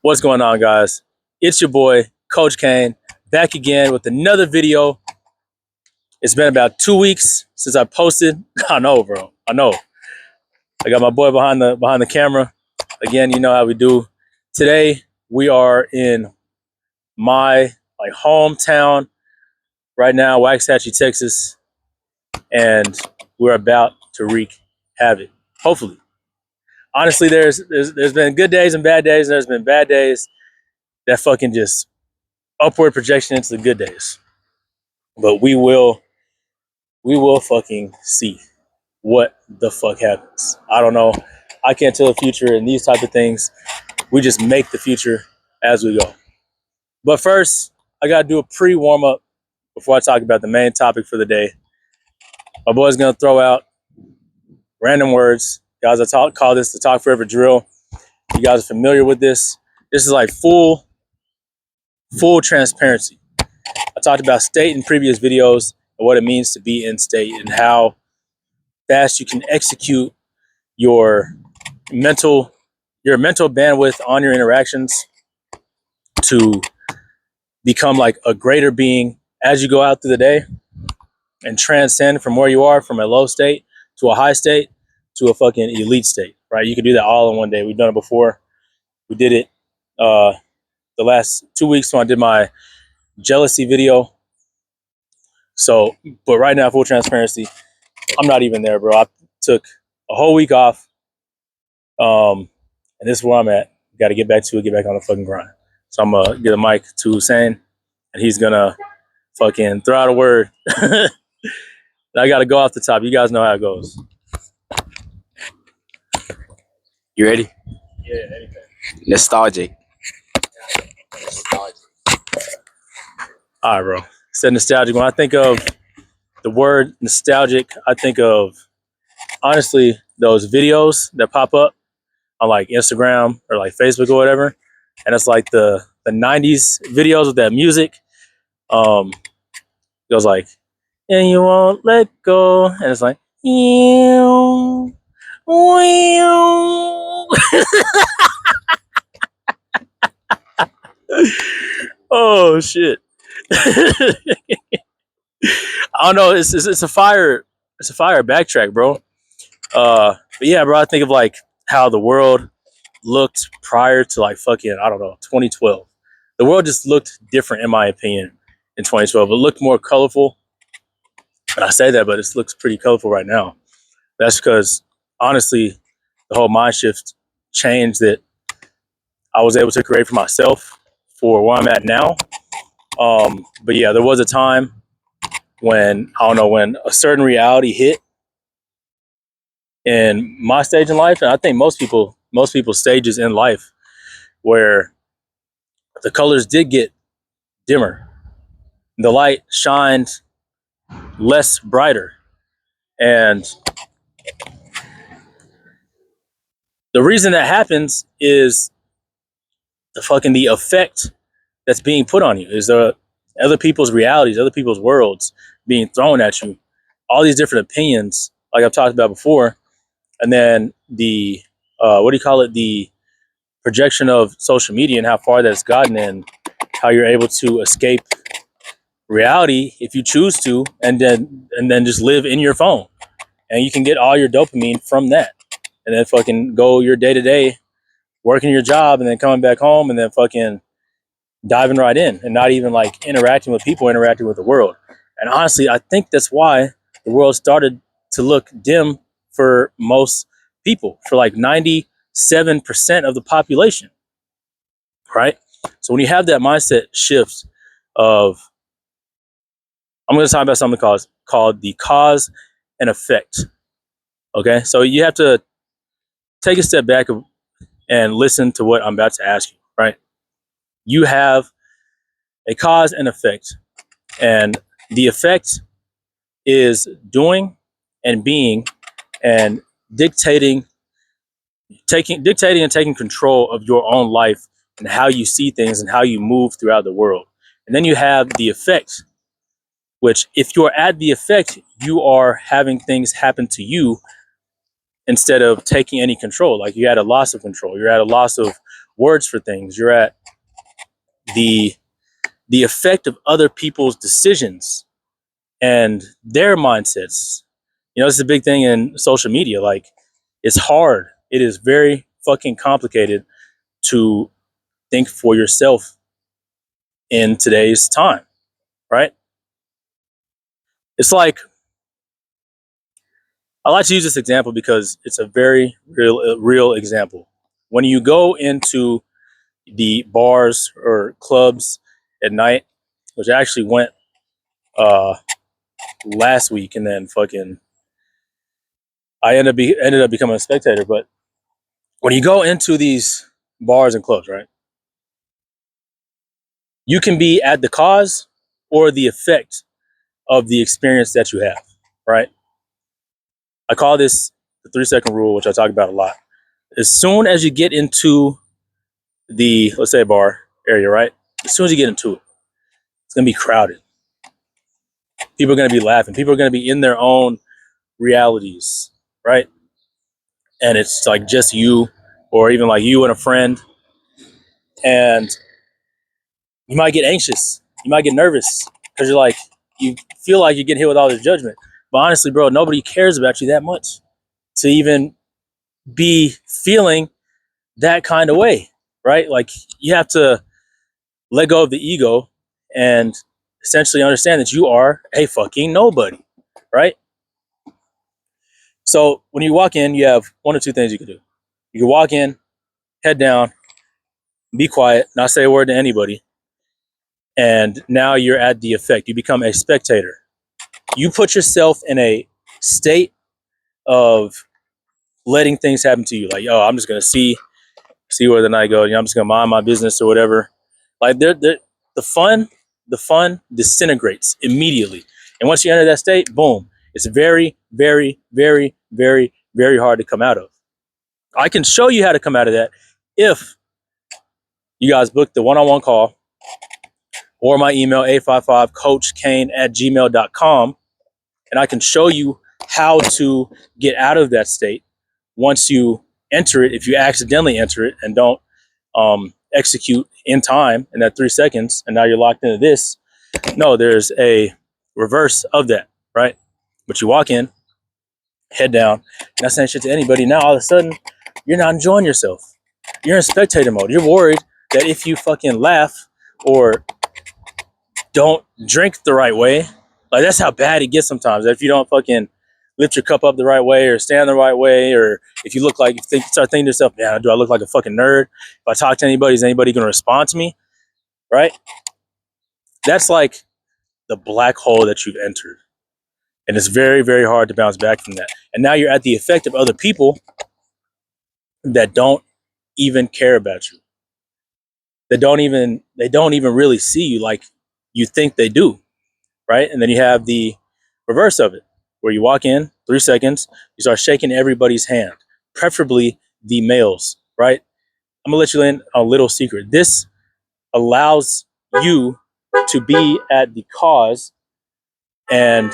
What's going on, guys? It's your boy, Coach Kane, back again with another video. It's been about 2 weeks since I posted. I know, bro. I know. I got my boy behind the camera. Again, you know how we do. Today, we are in my hometown right now, Waxahachie, Texas, and we're about to wreak havoc. Hopefully. Honestly, there's been good days and bad days, and there's been bad days that fucking just upward projection into the good days. But we will fucking see what the fuck happens. I don't know. I can't tell the future and these type of things. We just make the future as we go. But first, I gotta do a pre-warm-up before I talk about the main topic for the day. My boy's gonna throw out random words. Guys, call this the Talk Forever drill. You guys are familiar with this. This is like full transparency. I talked about state in previous videos and what it means to be in state and how fast you can execute your mental bandwidth on your interactions to become like a greater being as you go out through the day and transcend from where you are, from a low state to a high state to a fucking elite state, right? You can do that all in one day. We've done it before. We did it the last 2 weeks when I did my jealousy video. So, but right now, full transparency, I'm not even there, bro. I took a whole week off. And this is where I'm at. Got to get back on the fucking grind. So I'm gonna get a mic to Hussein, and he's gonna fucking throw out a word. I got to go off the top. You guys know how it goes. You ready? Yeah, anything. Nostalgic. All right, bro. Said nostalgic. When I think of the word nostalgic, I think of, honestly, those videos that pop up on like Instagram or like Facebook or whatever. And it's like the 90s videos with that music. It goes like, and you won't let go. And it's like, ew, ew. Oh, shit. I don't know. It's a fire backtrack, bro. But yeah, bro. I think of like how the world looked prior to like fucking, I don't know, 2012. The world just looked different, in my opinion, in 2012. It looked more colorful. And I say that, but it looks pretty colorful right now. That's because, honestly, the whole mind shift change that I was able to create for myself for where I'm at now. But yeah, there was a time when, I don't know, when a certain reality hit in my stage in life, and I think most people's stages in life, where the colors did get dimmer, the light shined less brighter, and the reason that happens is the effect that's being put on you, is the other people's realities, other people's worlds being thrown at you, all these different opinions, like I've talked about before, and then the the projection of social media and how far that's gotten, and how you're able to escape reality if you choose to, and then just live in your phone, and you can get all your dopamine from that, and then fucking go your day to day, working your job, and then coming back home, and then fucking diving right in, and not even like interacting with people, interacting with the world. And honestly, I think that's why the world started to look dim for most people, for like 97% of the population, right? So when you have that mindset shift of, I'm going to talk about something called the cause and effect. Okay, so you have to take a step back and listen to what I'm about to ask you, right? You have a cause and effect, and the effect is doing and being and dictating and taking control of your own life and how you see things and how you move throughout the world. And then you have the effect, which, if you're at the effect, you are having things happen to you instead of taking any control. Like, you're at a loss of control. You're at a loss of words for things. You're at the effect of other people's decisions and their mindsets. You know, this is a big thing in social media. Like, it's hard. It is very fucking complicated to think for yourself in today's time, right? It's like, I like to use this example because it's a very real example. When you go into the bars or clubs at night, which I actually went last week, and then fucking I ended up becoming a spectator. But when you go into these bars and clubs, right, you can be at the cause or the effect of the experience that you have, right? I call this the 3-second rule, which I talk about a lot. As soon as you get into the, let's say, bar area, right? As soon as you get into it, it's gonna be crowded. People are gonna be laughing. People are gonna be in their own realities, right? And it's like just you, or even like you and a friend, and you might get anxious. You might get nervous because you're like, you feel like you're getting hit with all this judgment. But honestly, bro, nobody cares about you that much to even be feeling that kind of way, right? Like, you have to let go of the ego and essentially understand that you are a fucking nobody, right? So when you walk in, you have one or two things you can do. You can walk in, head down, be quiet, not say a word to anybody, and now you're at the effect. You become a spectator. You put yourself in a state of letting things happen to you. Like, oh, I'm just gonna see where the night goes. You know, I'm just gonna mind my business or whatever. Like, the fun disintegrates immediately. And once you enter that state, boom, it's very, very, very, very, very hard to come out of. I can show you how to come out of that if you guys book the one-on-one call or my email, a55coachkane@gmail.com, and I can show you how to get out of that state once you enter it, if you accidentally enter it and don't execute in time in that 3 seconds, and now you're locked into this. No, there's a reverse of that, right? But you walk in, head down, not saying shit to anybody. Now all of a sudden, you're not enjoying yourself. You're in spectator mode. You're worried that if you fucking laugh or don't drink the right way, like, that's how bad it gets sometimes. If you don't fucking lift your cup up the right way or stand the right way, or if you look like, start thinking to yourself, man, do I look like a fucking nerd? If I talk to anybody, is anybody going to respond to me? Right? That's like the black hole that you've entered. And it's very, very hard to bounce back from that. And now you're at the effect of other people that don't even care about you. They don't even really see you like you think they do. Right? And then you have the reverse of it, where you walk in, 3 seconds, you start shaking everybody's hand, preferably the males, right? I'm gonna let you in a little secret. This allows you to be at the cause, and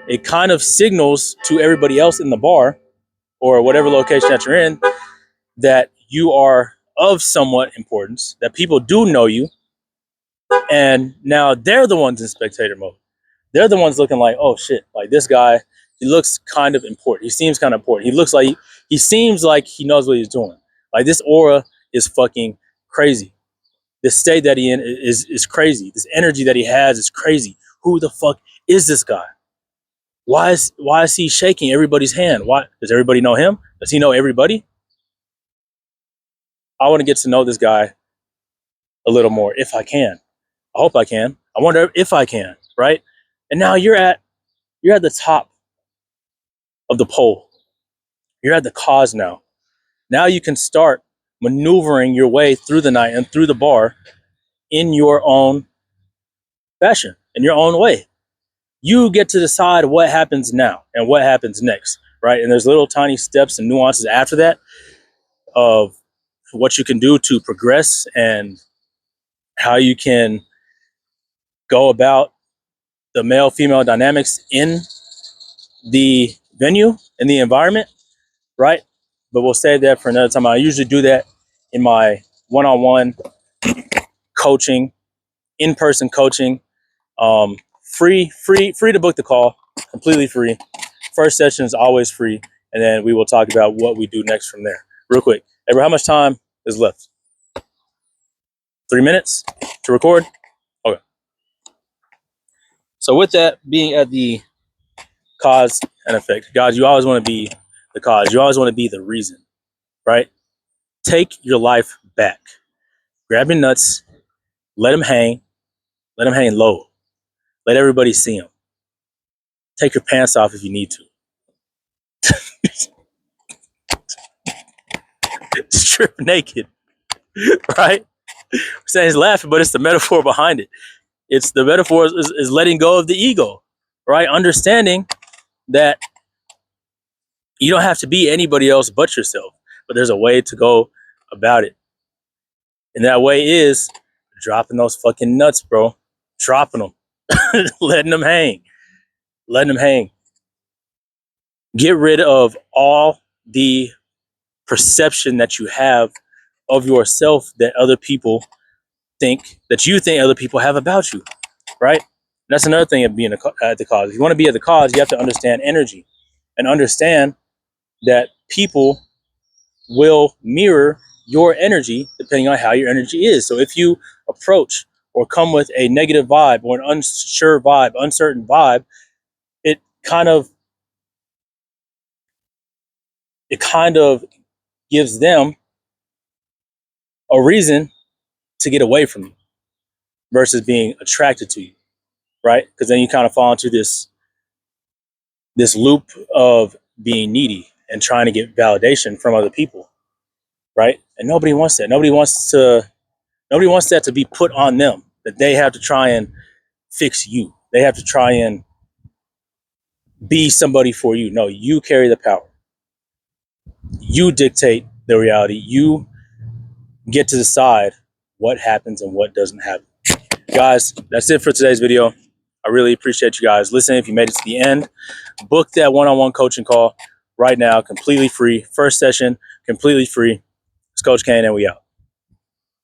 it kind of signals to everybody else in the bar or whatever location that you're in that you are of somewhat importance, that people do know you, and now they're the ones in spectator mode. They're the ones looking like, oh shit, like, this guy, he looks kind of important. He seems kind of important. He seems like he knows what he's doing. Like, this aura is fucking crazy. The state that he in is crazy. This energy that he has is crazy. Who the fuck is this guy? Why is he shaking everybody's hand? Why does everybody know him? Does he know everybody? I want to get to know this guy a little more if I can. I hope I can. I wonder if I can, right? And now you're at the top of the pole. You're at the cause now. Now you can start maneuvering your way through the night and through the bar in your own fashion, in your own way. You get to decide what happens now and what happens next, right? And there's little tiny steps and nuances after that of what you can do to progress and how you can go about the male female dynamics in the venue, in the environment, right? But we'll save that for another time. I usually do that in my one-on-one coaching, in-person coaching. Free to book the call, completely free. First session is always free, and then we will talk about what we do next from there. Real quick, Edward, how much time is left? 3 minutes to record? Okay. So with that being at the cause and effect, God, you always want to be the cause. You always want to be the reason, right? Take your life back. Grab your nuts, let them hang low. Let everybody see them. Take your pants off if you need to. Strip naked, right? We're saying he's laughing, but it's the metaphor behind it. It's the metaphor is letting go of the ego, right? Understanding that you don't have to be anybody else but yourself, but there's a way to go about it. And that way is dropping those fucking nuts, bro. Dropping them, letting them hang, letting them hang. Get rid of all the perception that you have of yourself that other people think, that you think other people have about you, right? And that's another thing of being at the cause. If you want to be at the cause, you have to understand energy and understand that people will mirror your energy depending on how your energy is. So if you approach or come with a negative vibe or an unsure vibe, uncertain vibe, it kind of gives them a reason to get away from you versus being attracted to you, right? Because then you kind of fall into this loop of being needy and trying to get validation from other people, right? And nobody wants that. Nobody wants that to be put on them, that they have to try and fix you. They have to try and be somebody for you. No, you carry the power. You dictate the reality. You get to decide what happens and what doesn't happen. Guys, that's it for today's video. I really appreciate you guys listening. If you made it to the end, book that one-on-one coaching call right now, completely free. First session, completely free. It's Coach Kane, and we out.